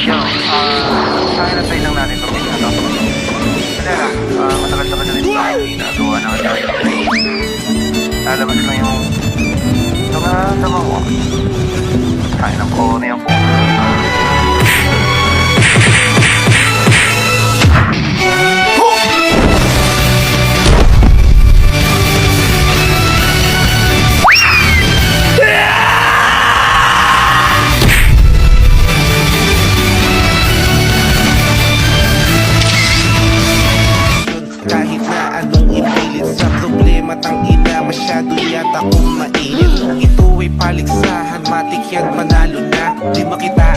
Yo, sa akin na-try lang natin ito. Kaya lang, matagal-tagal na rin tayo ginagawa ng training. Lalabas lang yung nararamdaman ko. Kain ng kone ang po. Kahit na anong ipilit sa problema, tangina masyado yata kung mainit. Ito ay paligsahan, matik yan manalo na. Di makita